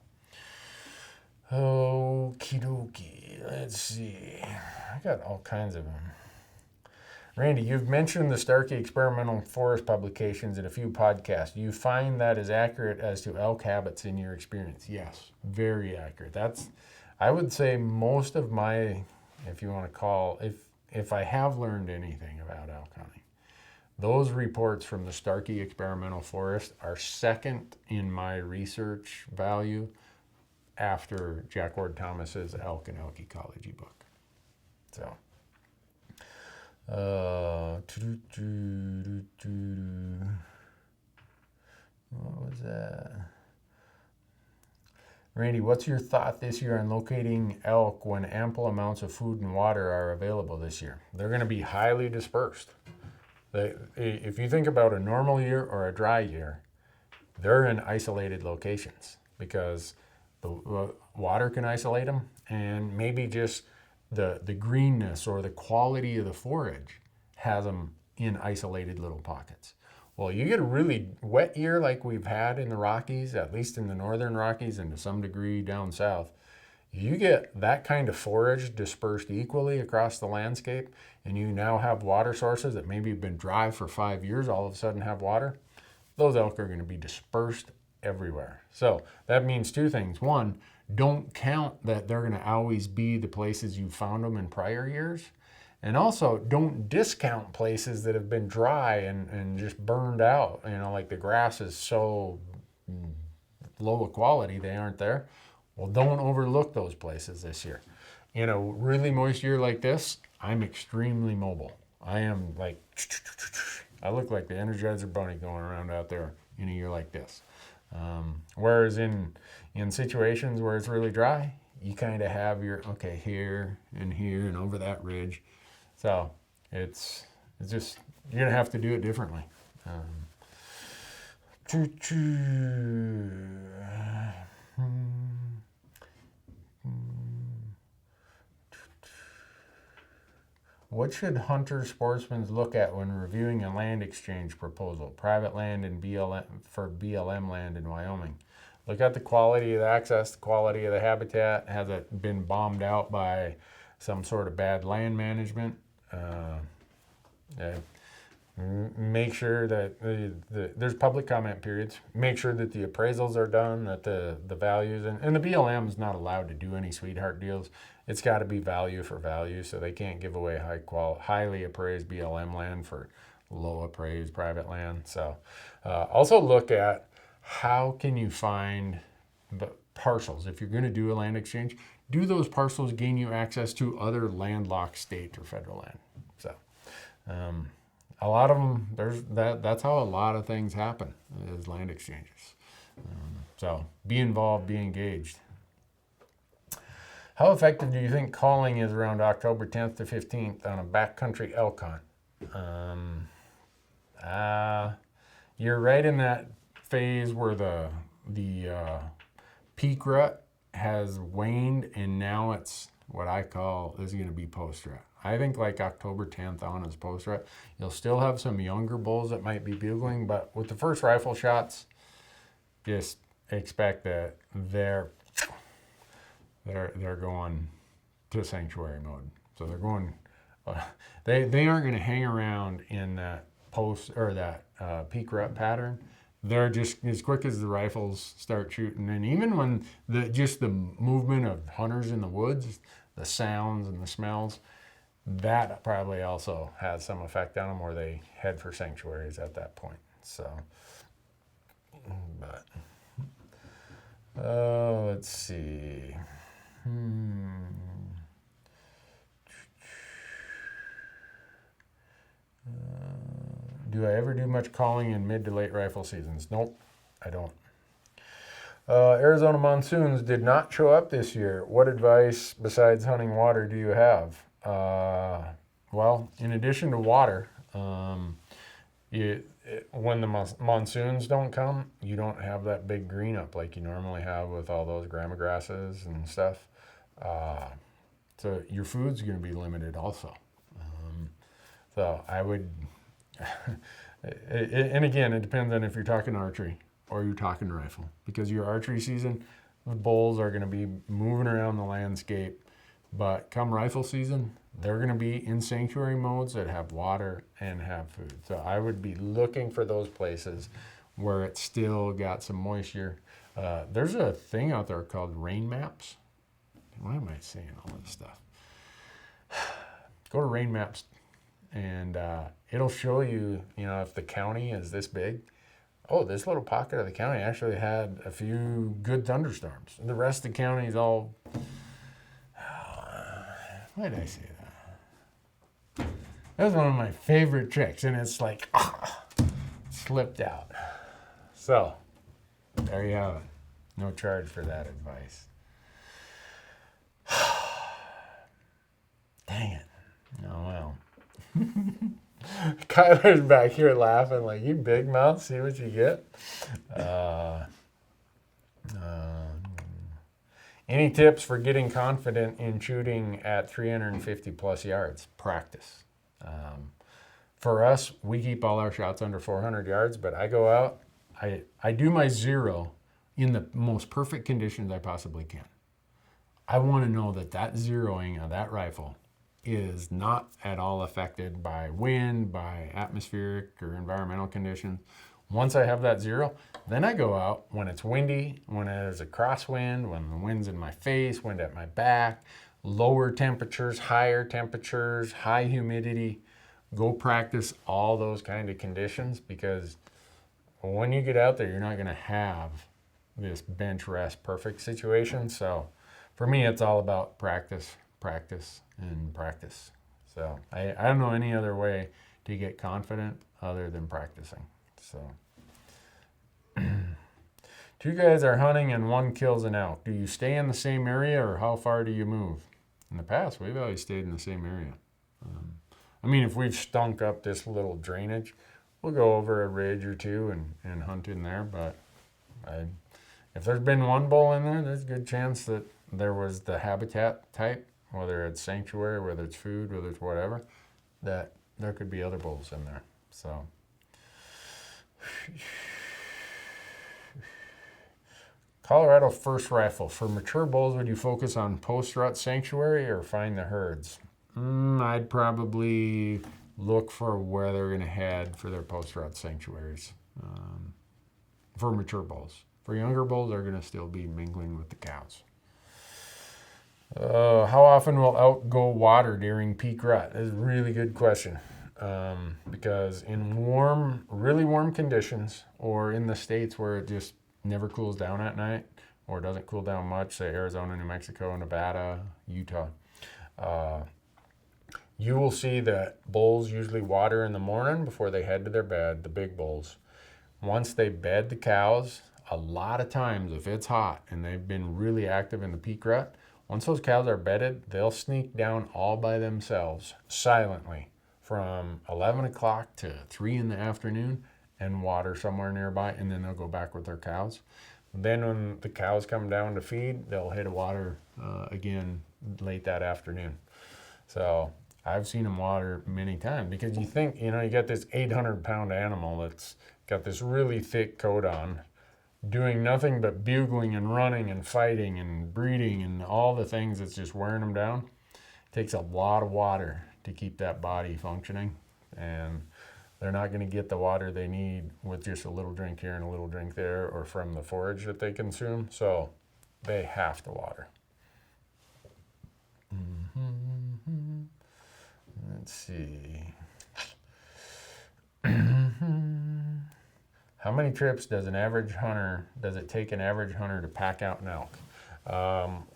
okie dokie, let's see. I got all kinds of them. Randy, you've mentioned the Starkey Experimental Forest publications in a few podcasts. Do you find that is accurate as to elk habits in your experience? Yes, very accurate. I would say most of my, if you want to call, if I have learned anything about elk hunting, those reports from the Starkey Experimental Forest are second in my research value after Jack Ward Thomas's Elk and Elk Ecology book. So. What was that? Randy, what's your thought this year on locating elk when ample amounts of food and water are available this year? They're going to be highly dispersed. If you think about a normal year or a dry year, they're in isolated locations because the water can isolate them, and maybe just the greenness or the quality of the forage has them in isolated little pockets. Well, you get a really wet year like we've had in the Rockies, at least in the northern Rockies and to some degree down south. You get that kind of forage dispersed equally across the landscape, and you now have water sources that maybe have been dry for 5 years, all of a sudden have water. Those elk are going to be dispersed everywhere. So that means two things. One, don't count that they're going to always be the places you found them in prior years. And also, don't discount places that have been dry and just burned out. You know, like the grass is so low a quality, they aren't there. Well, don't overlook those places this year. In a really moist year like this, I'm extremely mobile. I am like, I look like the Energizer Bunny going around out there in a year like this. Whereas in situations where it's really dry, you kind of have your, okay, here and over that ridge. So it's just, you're going to have to do it differently. What should hunters, sportsmen look at when reviewing a land exchange proposal, private land and for BLM land in Wyoming? Look at the quality of the access, the quality of the habitat. Has it been bombed out by some sort of bad land management? Make sure that there's public comment periods. Make sure that the appraisals are done, that the values, and the BLM is not allowed to do any sweetheart deals. It's got to be value for value, so they can't give away highly appraised BLM land for low appraised private land. So also look at how can you find the parcels. If you're going to do a land exchange, do those parcels gain you access to other landlocked state or federal land? So a lot of them, that's how a lot of things happen, is land exchanges. So be involved, be engaged. How effective do you think calling is around October 10th to 15th on a backcountry elk hunt? You're right in that phase where the peak rut has waned, and now it's what I call is going to be post-rut. I think like October 10th on is post-rut. You'll still have some younger bulls that might be bugling, but with the first rifle shots, just expect that they're going to sanctuary mode. So they're going, they aren't going to hang around in that post or that peak rut pattern. They're just as quick as the rifles start shooting, and even when just the movement of hunters in the woods, the sounds and the smells, that probably also has some effect on them where they head for sanctuaries at that point. So, but let's see. Do I ever do much calling in mid to late rifle seasons? Nope, I don't. Arizona monsoons did not show up this year. What advice besides hunting water do you have? Well, in addition to water, when the monsoons don't come, you don't have that big green up like you normally have with all those grama grasses and stuff. So your food's going to be limited also. So I would, and again, it depends on if you're talking archery or you're talking rifle, because your archery season, the bulls are going to be moving around the landscape, but come rifle season, they're going to be in sanctuary modes that have water and have food. So I would be looking for those places where it's still got some moisture. There's a thing out there called rain maps. Why am I saying all this stuff? Go to rain maps, and it'll show you, if the county is this big, oh, this little pocket of the county actually had a few good thunderstorms. The rest of the county is all, why did I say that? That was one of my favorite tricks, and it's like, slipped out. So, there you have it. No charge for that advice. Dang it. Oh, well. Kyler's back here laughing like, you big mouth, see what you get? Any tips for getting confident in shooting at 350 plus yards? Practice. For us, we keep all our shots under 400 yards, but I go out, I do my zero in the most perfect conditions I possibly can. I want to know that zeroing of that rifle is not at all affected by wind, by atmospheric or environmental conditions. Once I have that zero, then I go out when it's windy, when there's a crosswind, when the wind's in my face, wind at my back, lower temperatures, higher temperatures, high humidity. Go practice all those kind of conditions, because when you get out there, you're not going to have this bench rest perfect situation. So for me, it's all about practice, and practice. So I don't know any other way to get confident other than practicing. So 2 guys are hunting and 1 kills an elk. Do you stay in the same area, or how far do you move? In the past, we've always stayed in the same area. If we've stunk up this little drainage, we'll go over a ridge or 2 and hunt in there. But if there's been 1 bull in there, there's a good chance that there was the habitat type, whether it's sanctuary, whether it's food, whether it's whatever, that there could be other bulls in there. So, Colorado first rifle. For mature bulls, would you focus on post-rut sanctuary or find the herds? I'd probably look for where they're going to head for their post-rut sanctuaries for mature bulls. For younger bulls, they're going to still be mingling with the cows. How often will elk go water during peak rut? That's a really good question. Because in really warm conditions, or in the states where it just never cools down at night, or doesn't cool down much, say Arizona, New Mexico, Nevada, Utah, you will see that bulls usually water in the morning before they head to their bed, the big bulls. Once they bed the cows, a lot of times if it's hot and they've been really active in the peak rut, once those cows are bedded, they'll sneak down all by themselves, silently, from 11 o'clock to 3 in the afternoon and water somewhere nearby, and then they'll go back with their cows. Then when the cows come down to feed, they'll hit a water again late that afternoon. So I've seen them water many times because you think, you got this 800-pound animal that's got this really thick coat on, doing nothing but bugling and running and fighting and breeding and all the things that's just wearing them down. It takes a lot of water to keep that body functioning, and they're not going to get the water they need with just a little drink here and a little drink there or from the forage that they consume. So they have to water. Let's see. How many trips does it take an average hunter to pack out an elk?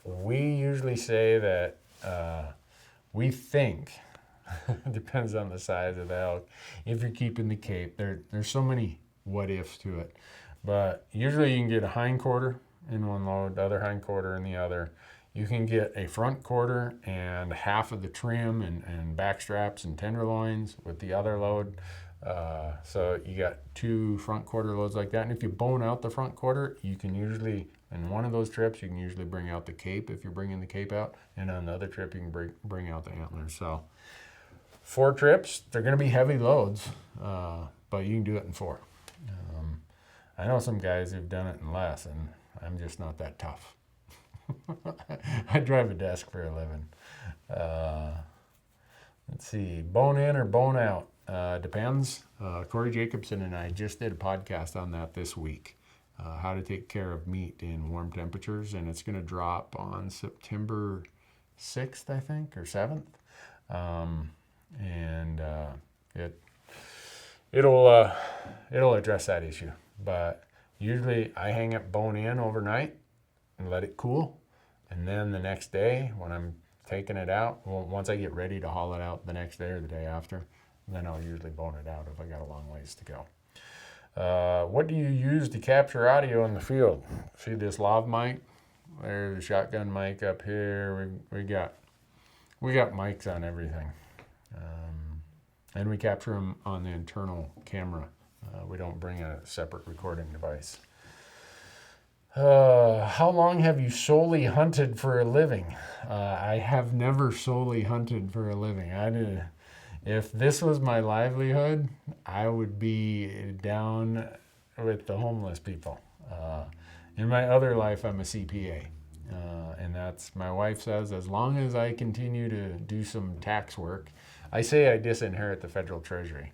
We usually say that we think, depends on the size of the elk, if you're keeping the cape, there's so many what ifs to it. But usually you can get a hind quarter in one load, the other hind quarter in the other. You can get a front quarter and half of the trim and back straps and tenderloins with the other load. So you got 2 front quarter loads like that. And if you bone out the front quarter, you can usually, in one of those trips, you can usually bring out the cape if you're bringing the cape out. And on the other trip, you can bring out the antlers. So 4 trips, they're going to be heavy loads, but you can do it in 4. I know some guys who've done it in less, and I'm just not that tough. I drive a desk for a living. Let's see, bone in or bone out? Depends. Corey Jacobson and I just did a podcast on that this week. How to take care of meat in warm temperatures, and it's going to drop on September 6th, I think, or 7th. It'll address that issue. But usually I hang up bone in overnight and let it cool, and then the next day when I'm taking it out, once I get ready to haul it out the next day or the day after, then I'll usually bone it out if I got a long ways to go. What do you use to capture audio in the field? See this lav mic? There's a shotgun mic up here. We got mics on everything, and we capture them on the internal camera. We don't bring a separate recording device. How long have you solely hunted for a living? I have never solely hunted for a living. If this was my livelihood, I would be down with the homeless people. In my other life, I'm a CPA. And that's, my wife says, as long as I continue to do some tax work, I say I disinherit the federal treasury.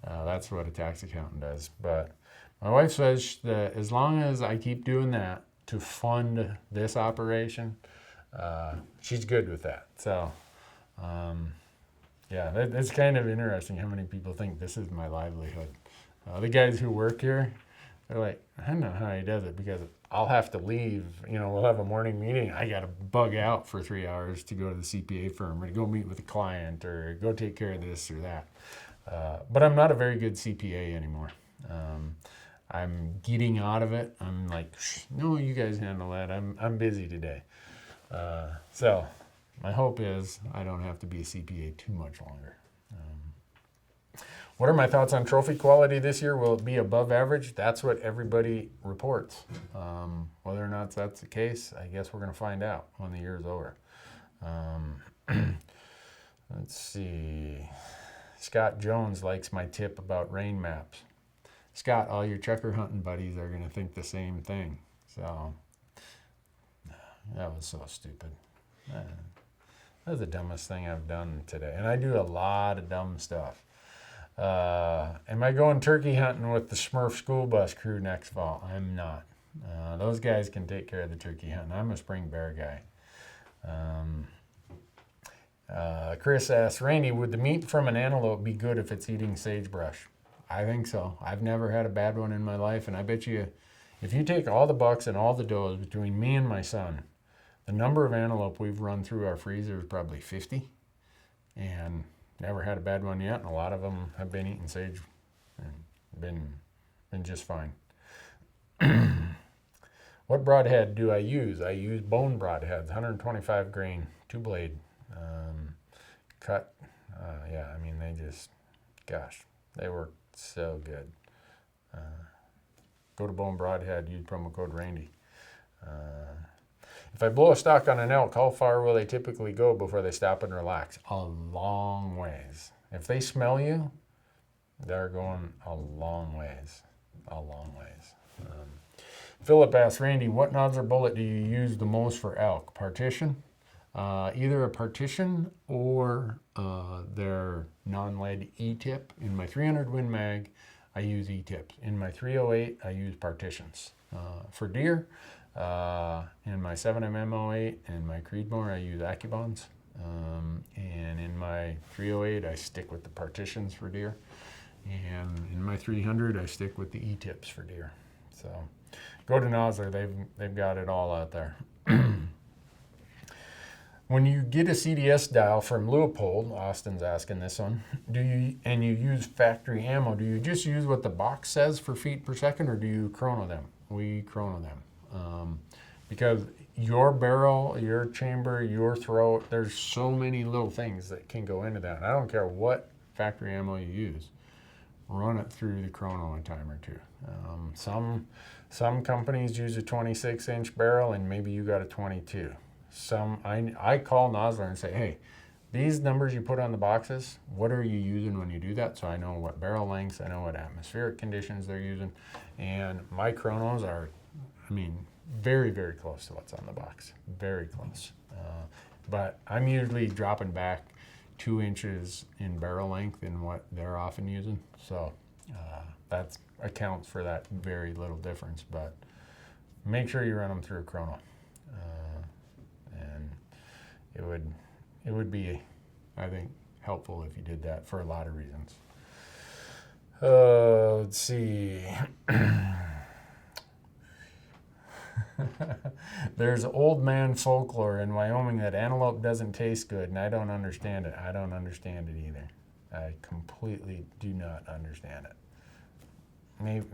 That's what a tax accountant does. But my wife says that as long as I keep doing that to fund this operation, she's good with that. So, yeah, it's kind of interesting how many people think this is my livelihood. The guys who work here, they're like, I don't know how he does it, because I'll have to leave. We'll have a morning meeting. I got to bug out for 3 hours to go to the CPA firm or to go meet with a client or go take care of this or that. But I'm not a very good CPA anymore. I'm getting out of it. I'm like, no, you guys handle that. I'm busy today. So my hope is I don't have to be a CPA too much longer. What are my thoughts on trophy quality this year? Will it be above average? That's what everybody reports. Whether or not that's the case, I guess we're going to find out when the year's over. Let's see. Scott Jones likes my tip about rain maps. Scott, all your checker hunting buddies are going to think the same thing. So that was so stupid. That was the dumbest thing I've done today. And I do a lot of dumb stuff. Am I going turkey hunting with the Smurf school bus crew next fall? I'm not. Those guys can take care of the turkey hunting. I'm a spring bear guy. Chris asks, Randy, would the meat from an antelope be good if it's eating sagebrush? I think so. I've never had a bad one in my life, and I bet you if you take all the bucks and all the does between me and my son, the number of antelope we've run through our freezer is probably 50, and never had a bad one yet, and a lot of them have been eating sage and been just fine. What broadhead do I use? I use bone broadheads, 125 grain, 2-blade, cut. Yeah, I mean, they just, gosh, they work so good. Go to Bone Broadhead, use promo code Randy. If I blow a stock on an elk, how far will they typically go before they stop and relax? A long ways. If they smell you, they're going a long ways. A long ways. Philip asks, Randy, what nozzler bullet do you use the most for elk? Partition? Either a partition or their non-lead E-tip. In my 300 Win Mag, I use E-tips. In my 308, I use partitions. For deer, in my 7mm08 and my Creedmoor, I use Accubons. And in my 308, I stick with the partitions for deer. And in my 300, I stick with the E-tips for deer. So go to Nozzler, they've got it all out there. When you get a CDS dial from Leupold, Austin's asking this one, and you use factory ammo, do you just use what the box says for feet per second, or do you chrono them? We chrono them. Because your barrel, your chamber, your throat, there's so many little things that can go into that. I don't care what factory ammo you use. Run it through the chrono a time or two. Some companies use a 26-inch barrel, and maybe you got a 22. I call Nozzler and say, hey, these numbers you put on the boxes, what are you using when you do that? So I know what barrel lengths, I know what atmospheric conditions they're using, and my chronos are, very, very close to what's on the box. Very close. But I'm usually dropping back 2 inches in barrel length in what they're often using. So that accounts for that very little difference. But make sure you run them through a chrono. And it would be, I think, helpful if you did that for a lot of reasons. Let's see. There's old man folklore in Wyoming that antelope doesn't taste good, and I don't understand it. I don't understand it either. I completely do not understand it.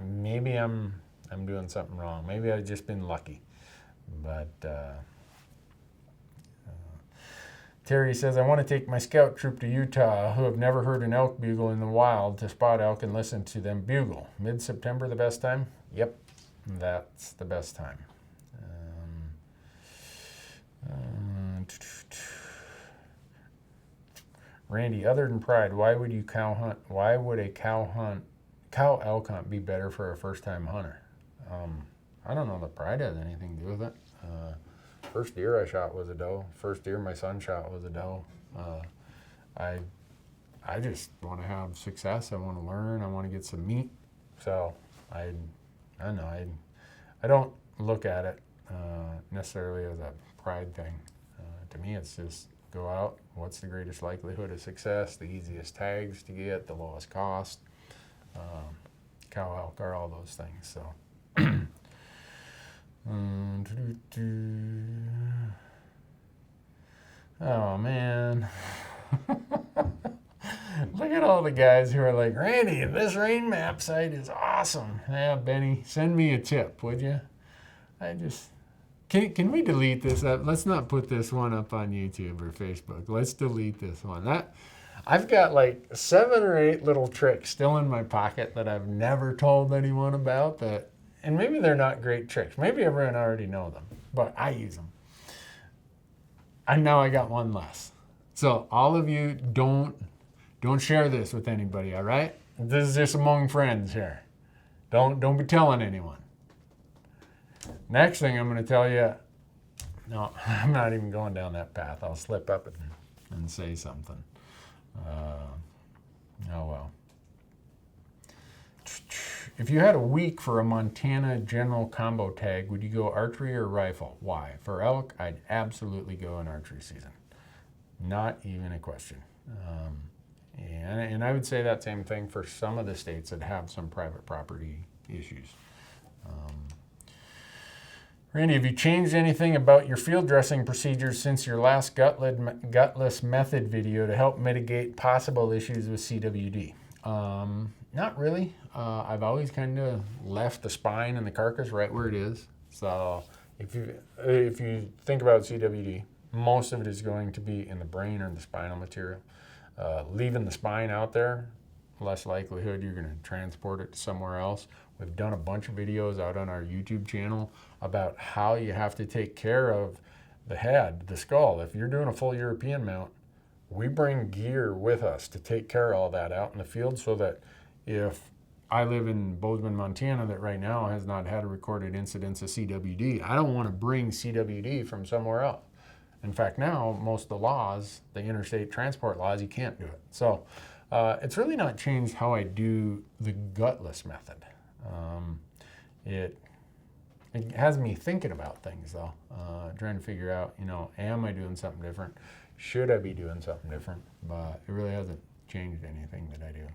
Maybe I'm doing something wrong. Maybe I've just been lucky. But Terry says, I want to take my scout troop to Utah who have never heard an elk bugle in the wild to spot elk and listen to them bugle. Mid-September the best time? Yep, that's the best time. Randy, other than pride, why would you cow hunt? Why would a cow elk hunt be better for a first-time hunter? I don't know that pride has anything to do with it. First deer I shot was a doe. First deer my son shot was a doe. I just want to have success. I want to learn. I want to get some meat. So I don't know. I don't look at it necessarily as a pride thing. To me, it's just go out. What's the greatest likelihood of success? The easiest tags to get, the lowest cost. Cow elk are all those things. So. Oh man. Look at all the guys who are like, Randy, this rain map site is awesome. Yeah, Benny, send me a tip, would you? Can we delete this up? Let's not put this one up on YouTube or Facebook. Let's delete this one. I've got like 7 or 8 little tricks still in my pocket that I've never told anyone about and maybe they're not great tricks. Maybe everyone already know them, but I use them. And now I got one less. So all of you don't share this with anybody, all right? This is just among friends here. Don't be telling anyone. Next thing I'm going to tell you, no, I'm not even going down that path. I'll slip up and say something. Oh well. If you had a week for a Montana general combo tag, would you go archery or rifle? Why? For elk, I'd absolutely go in archery season. Not even a question. And I would say that same thing for some of the states that have some private property issues. Randy, have you changed anything about your field dressing procedures since your last gutless method video to help mitigate possible issues with CWD? Not really. I've always kind of left the spine and the carcass right where it is. So if you think about CWD, most of it is going to be in the brain or the spinal material. Leaving the spine out there, less likelihood you're going to transport it to somewhere else. We've done a bunch of videos out on our YouTube channel about how you have to take care of the head, the skull. If you're doing a full European mount, we bring gear with us to take care of all that out in the field, so that if I live in Bozeman, Montana, that right now has not had a recorded incidence of CWD, I don't want to bring CWD from somewhere else. In fact, now most of the laws, the interstate transport laws, you can't do it. So it's really not changed how I do the gutless method. It has me thinking about things, though, trying to figure out, am I doing something different? Should I be doing something different? But it really hasn't changed anything that I do.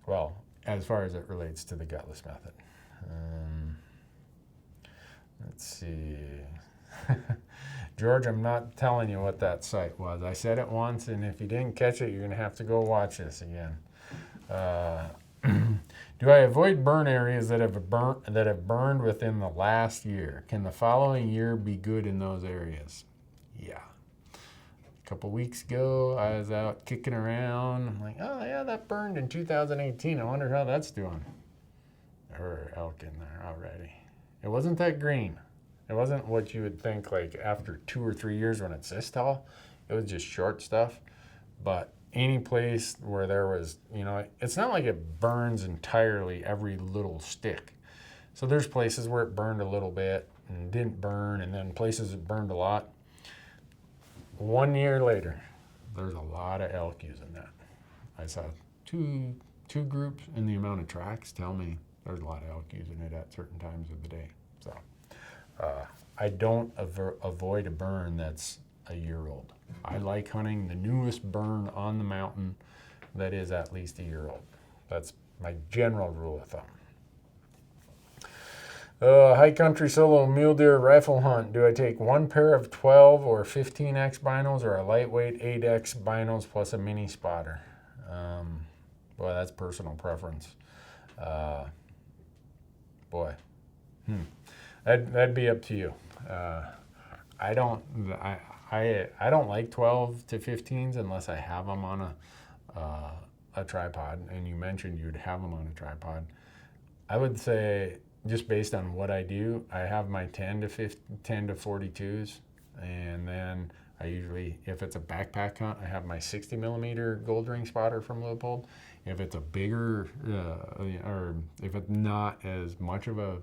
Well, as far as it relates to the gutless method. Let's see. George, I'm not telling you what that site was. I said it once, and if you didn't catch it, you're going to have to go watch this again. Do I avoid burn areas that have burned within the last year? Can the following year be good in those areas? Yeah. A couple weeks ago, I was out kicking around. I'm like, oh yeah, that burned in 2018. I wonder how that's doing. There were elk in there already. It wasn't that green. It wasn't what you would think like after 2 or 3 years when it's this tall. It was just short stuff. But any place where there was, it's not like it burns entirely every little stick. So there's places where it burned a little bit and didn't burn, and then places that burned a lot. 1 year later, there's a lot of elk using that. I saw two groups, and the amount of tracks tell me there's a lot of elk using it at certain times of the day. So I don't avoid a burn that's a year old. I like hunting the newest burn on the mountain that is at least a year old. That's my general rule of thumb. High country solo mule deer rifle hunt. Do I take one pair of 12 or 15x binos, or a lightweight 8x binos plus a mini spotter? Boy, that's personal preference. That'd be up to you. I don't like 12 to 15s unless I have them on a tripod, and you mentioned you'd have them on a tripod. I would say, just based on what I do, I have my 10 to 42s, and then I usually, if it's a backpack hunt, I have my 60 millimeter gold ring spotter from Leupold. If it's a bigger, or if it's not as much of a,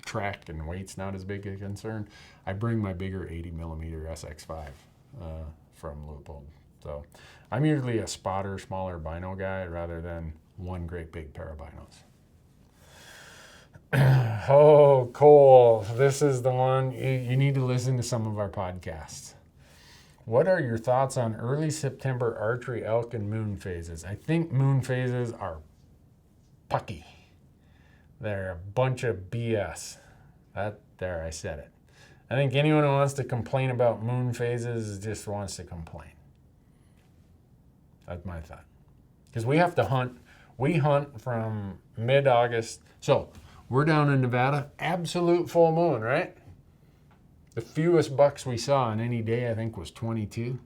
track and weight's not as big a concern, I bring my bigger 80 millimeter SX5 from Leupold. So I'm usually a spotter, smaller bino guy rather than one great big pair of binos. Oh, Cole, this is the one. You need to listen to some of our podcasts. What are your thoughts on early September archery elk and moon phases? I think moon phases are pucky. They're a bunch of BS. There, I said it. I think anyone who wants to complain about moon phases just wants to complain. That's my thought. Because we have to hunt. We hunt from mid-August. So we're down in Nevada, absolute full moon, right? The fewest bucks we saw on any day, I think, was 22.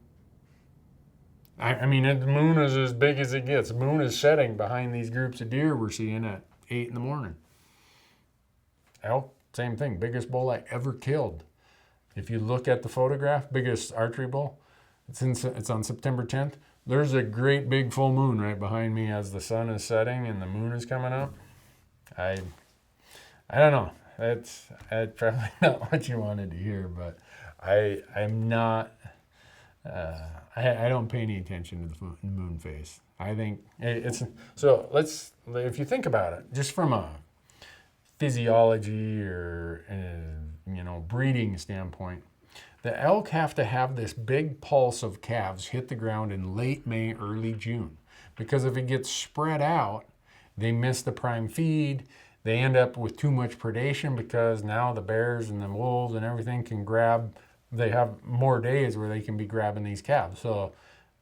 I mean, the moon is as big as it gets. The moon is setting behind these groups of deer we're seeing at 8 in the morning. Elk, same thing. Biggest bull I ever killed. If you look at the photograph, biggest archery bull, it's on September 10th. There's a great big full moon right behind me as the sun is setting and the moon is coming up. I don't know. That's probably not what you wanted to hear, but I'm not. I don't pay any attention to the moon phase. I think it's so. If you think about it, just from a physiology or breeding standpoint, the elk have to have this big pulse of calves hit the ground in late May, early June, because if it gets spread out, they miss the prime feed. They end up with too much predation because now the bears and the wolves and everything can grab. They have more days where they can be grabbing these calves. So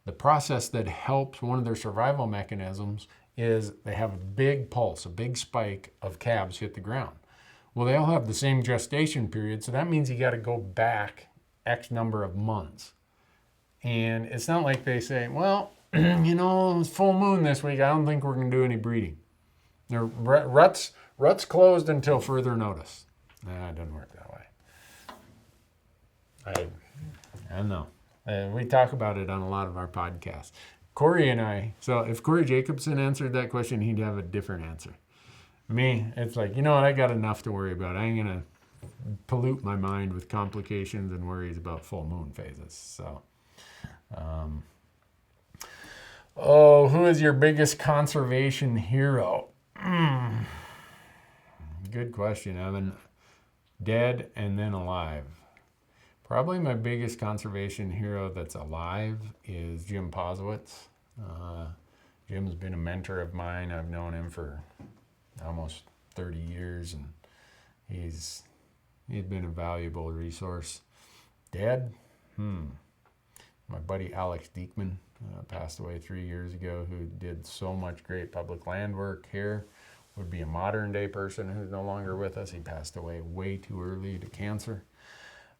the process that helps one of their survival mechanisms is they have a big pulse, a big spike of calves hit the ground. Well, they all have the same gestation period, so that means you got to go back X number of months. And it's not like they say, well, It's full moon this week. I don't think we're going to do any breeding. Rut's closed until further notice. Nah, it doesn't work that way. I don't know. We talk about it on a lot of our podcasts. Corey and I, so if Corey Jacobson answered that question, he'd have a different answer. Me, it's like, I got enough to worry about. I ain't going to pollute my mind with complications and worries about full moon phases. So, who is your biggest conservation hero? Good question, Evan. Dead and then alive. Probably my biggest conservation hero that's alive is Jim Posowitz. Jim's been a mentor of mine. I've known him for almost 30 years, and he's been a valuable resource. Dead? My buddy Alex Diekman passed away 3 years ago, who did so much great public land work here. Would be a modern day person who's no longer with us. He passed away way too early to cancer.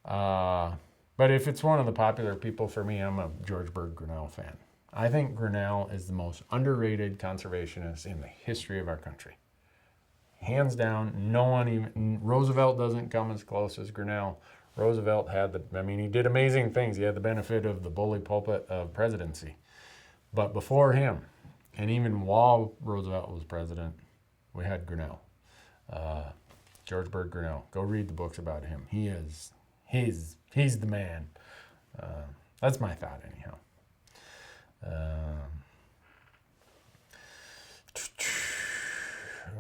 But if it's one of the popular people for me, I'm a George Bird Grinnell fan. I think Grinnell is the most underrated conservationist in the history of our country. Hands down, no one even, Roosevelt doesn't come as close as Grinnell. Roosevelt he did amazing things. He had the benefit of the bully pulpit of presidency. But before him, and even while Roosevelt was president, we had Grinnell. George Bird Grinnell. Go read the books about him. He's the man. That's my thought anyhow.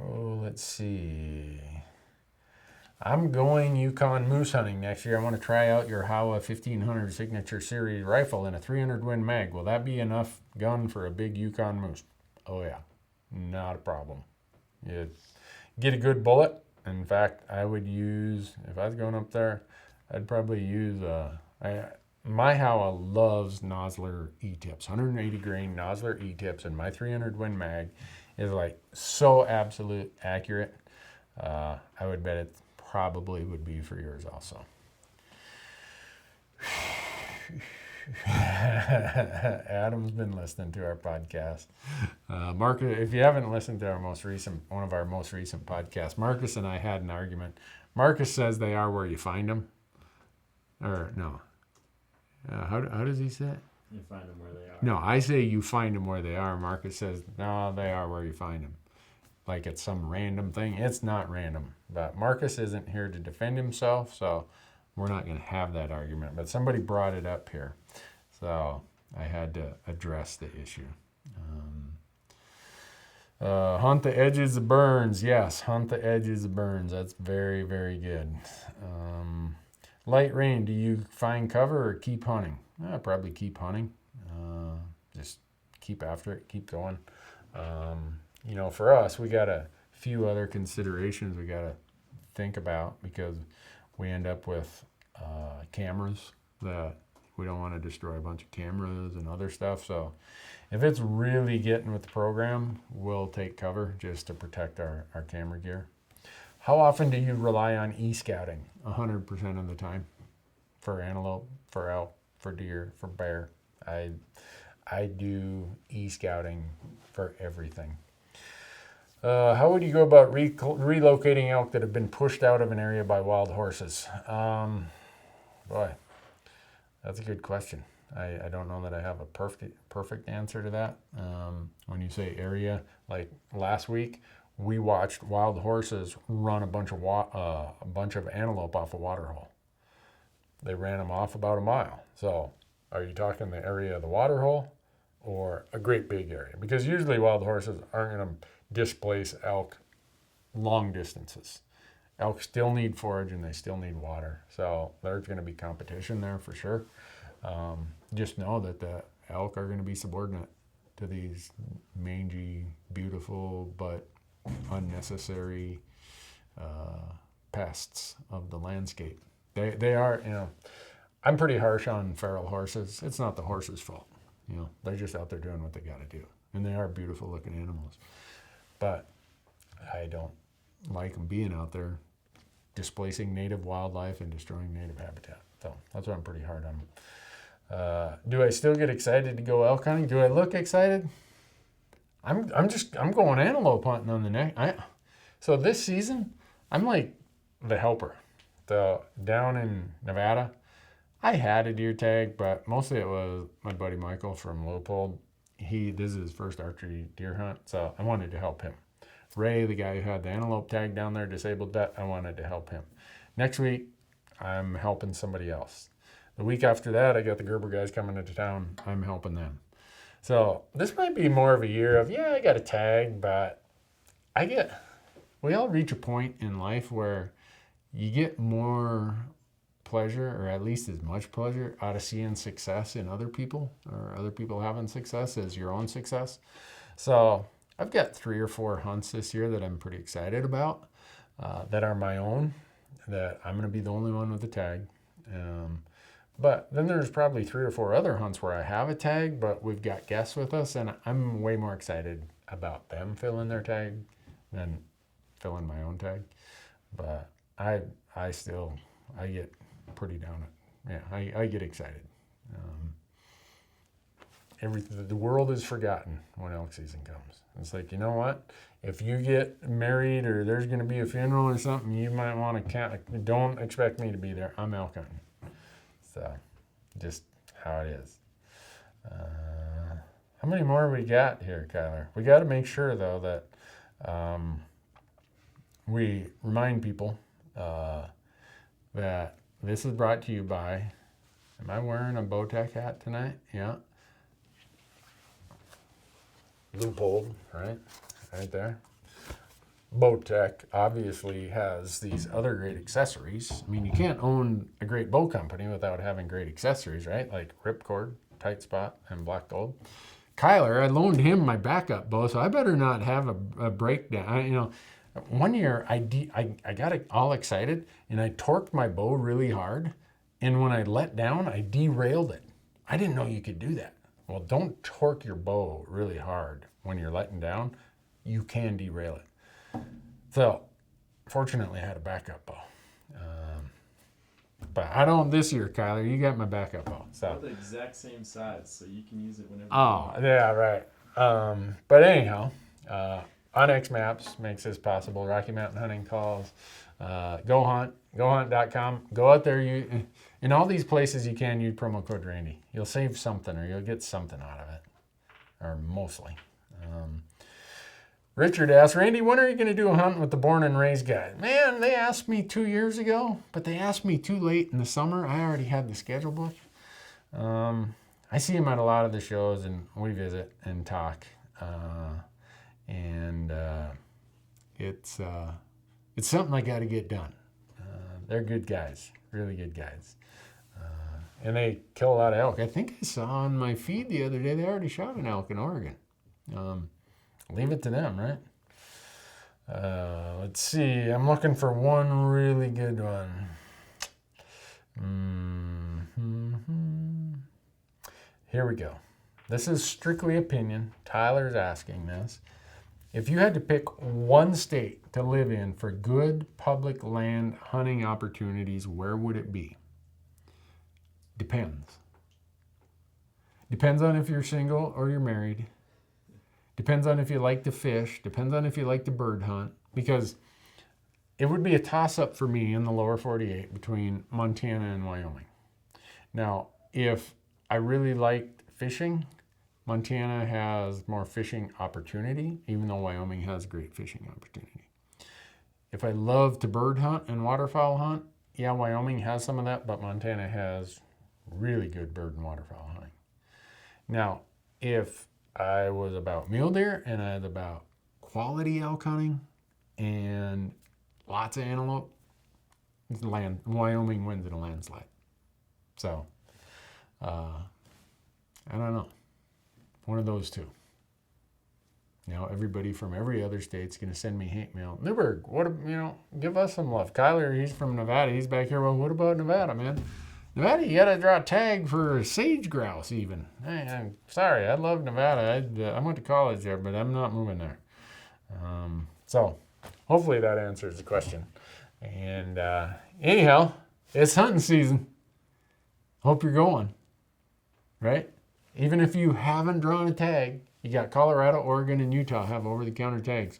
Let's see. I'm going Yukon moose hunting next year. I want to try out your Howa 1500 Signature Series rifle in a 300 Win Mag. Will that be enough gun for a big Yukon moose? Oh yeah, not a problem. You get a good bullet. In fact, I would use, if I was going up there, I'd probably use, my Howa loves Nosler E-tips, 180 grain Nosler E-tips, and my 300 Win Mag is like so absolute accurate. I would bet it probably would be for yours also. Adam's been listening to our podcast. Marcus, if you haven't listened to one of our most recent podcasts, Marcus and I had an argument. Marcus says they are where you find them. Or no. How does he say it? You find them where they are. No, I say you find them where they are. Marcus says, no, they are where you find them. Like it's some random thing. It's not random. But Marcus isn't here to defend himself, so we're not going to have that argument. But somebody brought it up here, so I had to address the issue. Hunt the edges of burns. Yes, hunt the edges of burns. That's very, very good. Light rain, do you find cover or keep hunting? Probably keep hunting. Just keep after it, keep going. For us, we got a few other considerations we got to think about, because we end up with cameras that we don't want to destroy a bunch of cameras and other stuff. So if it's really getting with the program, we'll take cover just to protect our camera gear. How often do you rely on e-scouting? 100% of the time. For antelope, for elk, for deer, for bear. I do e-scouting for everything. How would you go about relocating elk that have been pushed out of an area by wild horses? Boy, that's a good question. I don't know that I have a perfect answer to that. When you say area, like last week, we watched wild horses run a bunch of antelope off a water hole. They ran them off about a mile. So are you talking the area of the water hole or a great big area? Because usually wild horses aren't going to displace elk long distances. Elk still need forage and they still need water. So there's going to be competition there for sure. Just know that the elk are going to be subordinate to these mangy, beautiful, but unnecessary pests of the landscape. They are, I'm pretty harsh on feral horses. It's not the horse's fault. They're just out there doing what they got to do. And they are beautiful looking animals. But I don't like them being out there displacing native wildlife and destroying native habitat. So that's why I'm pretty hard on them. Do I still get excited to go elk hunting? Do I look excited? I'm going antelope hunting on the next. So this season, I'm like the helper. Down in Nevada, I had a deer tag, but mostly it was my buddy Michael from Leopold. This is his first archery deer hunt, so I wanted to help him. Ray, the guy who had the antelope tag down there, disabled that, I wanted to help him. Next week, I'm helping somebody else. The week after that, I got the Gerber guys coming into town. I'm helping them. So this might be more of a year of, I got a tag, but we all reach a point in life where you get more pleasure, or at least as much pleasure, out of seeing success in other people, or other people having success as your own success. So I've got 3 or 4 hunts this year that I'm pretty excited about, that are my own, that I'm going to be the only one with a tag. But then there's probably 3 or 4 other hunts where I have a tag, but we've got guests with us, and I'm way more excited about them filling their tag than filling my own tag. But I get pretty down it. Yeah, I get excited. The world is forgotten when elk season comes. It's like, you know what? If you get married or there's going to be a funeral or something, you might want to don't expect me to be there. I'm elk hunting. So, just how it is. How many more we got here, Kyler? We got to make sure, though, that we remind people that this is brought to you by, am I wearing a Bowtech hat tonight? Yeah. Loophole, right? Right there. Bowtech obviously has these other great accessories. I mean, you can't own a great bow company without having great accessories, right? Like ripcord, tight spot, and black gold. Kyler, I loaned him my backup bow, so I better not have a breakdown. One year I got all excited and I torqued my bow really hard, and when I let down, I derailed it. I didn't know you could do that. Well, don't torque your bow really hard when you're letting down. You can derail it. So, fortunately, I had a backup bow. But I don't this year, Kyler. You got my backup bow. So they're the exact same size, so you can use it whenever you want. Yeah, right. But anyhow, Onyx Maps makes this possible. Rocky Mountain Hunting calls. Go Hunt, GoHunt.com. Go out there. In all these places, you can use promo code Randy. You'll save something, or you'll get something out of it, or mostly. Richard asked, Randy, when are you going to do a hunt with the born and raised guys? Man, they asked me 2 years ago, but they asked me too late in the summer. I already had the schedule booked. I see them at a lot of the shows, and we visit and talk. It's something I got to get done. They're good guys, really good guys. And they kill a lot of elk. I think I saw on my feed the other day, they already shot an elk in Oregon. Leave it to them, right? Let's see. I'm looking for one really good one. Here we go. This is strictly opinion. Tyler's asking this. If you had to pick one state to live in for good public land hunting opportunities, where would it be? Depends. Depends on if you're single or you're married. Depends on if you like to fish. Depends on if you like to bird hunt. Because it would be a toss-up for me in the lower 48 between Montana and Wyoming. Now, if I really liked fishing, Montana has more fishing opportunity, even though Wyoming has great fishing opportunity. If I love to bird hunt and waterfowl hunt, yeah, Wyoming has some of that, but Montana has really good bird and waterfowl hunting. Now, if I was about mule deer and I was about quality elk hunting and lots of antelope, Wyoming wins in a landslide. So, I don't know. One of those two. Now, everybody from every other state's going to send me hate mail. Newberg, give us some love. Kyler, he's from Nevada. He's back here. Well, what about Nevada, man? Nevada, you got to draw a tag for sage grouse even. Hey, I'm sorry. I love Nevada. I went to college there, but I'm not moving there. So, hopefully that answers the question. And anyhow, it's hunting season. Hope you're going. right? Even if you haven't drawn a tag, you got Colorado, Oregon, and Utah have over-the-counter tags.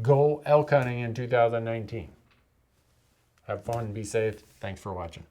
Go elk hunting in 2019. Have fun, be safe. Thanks for watching.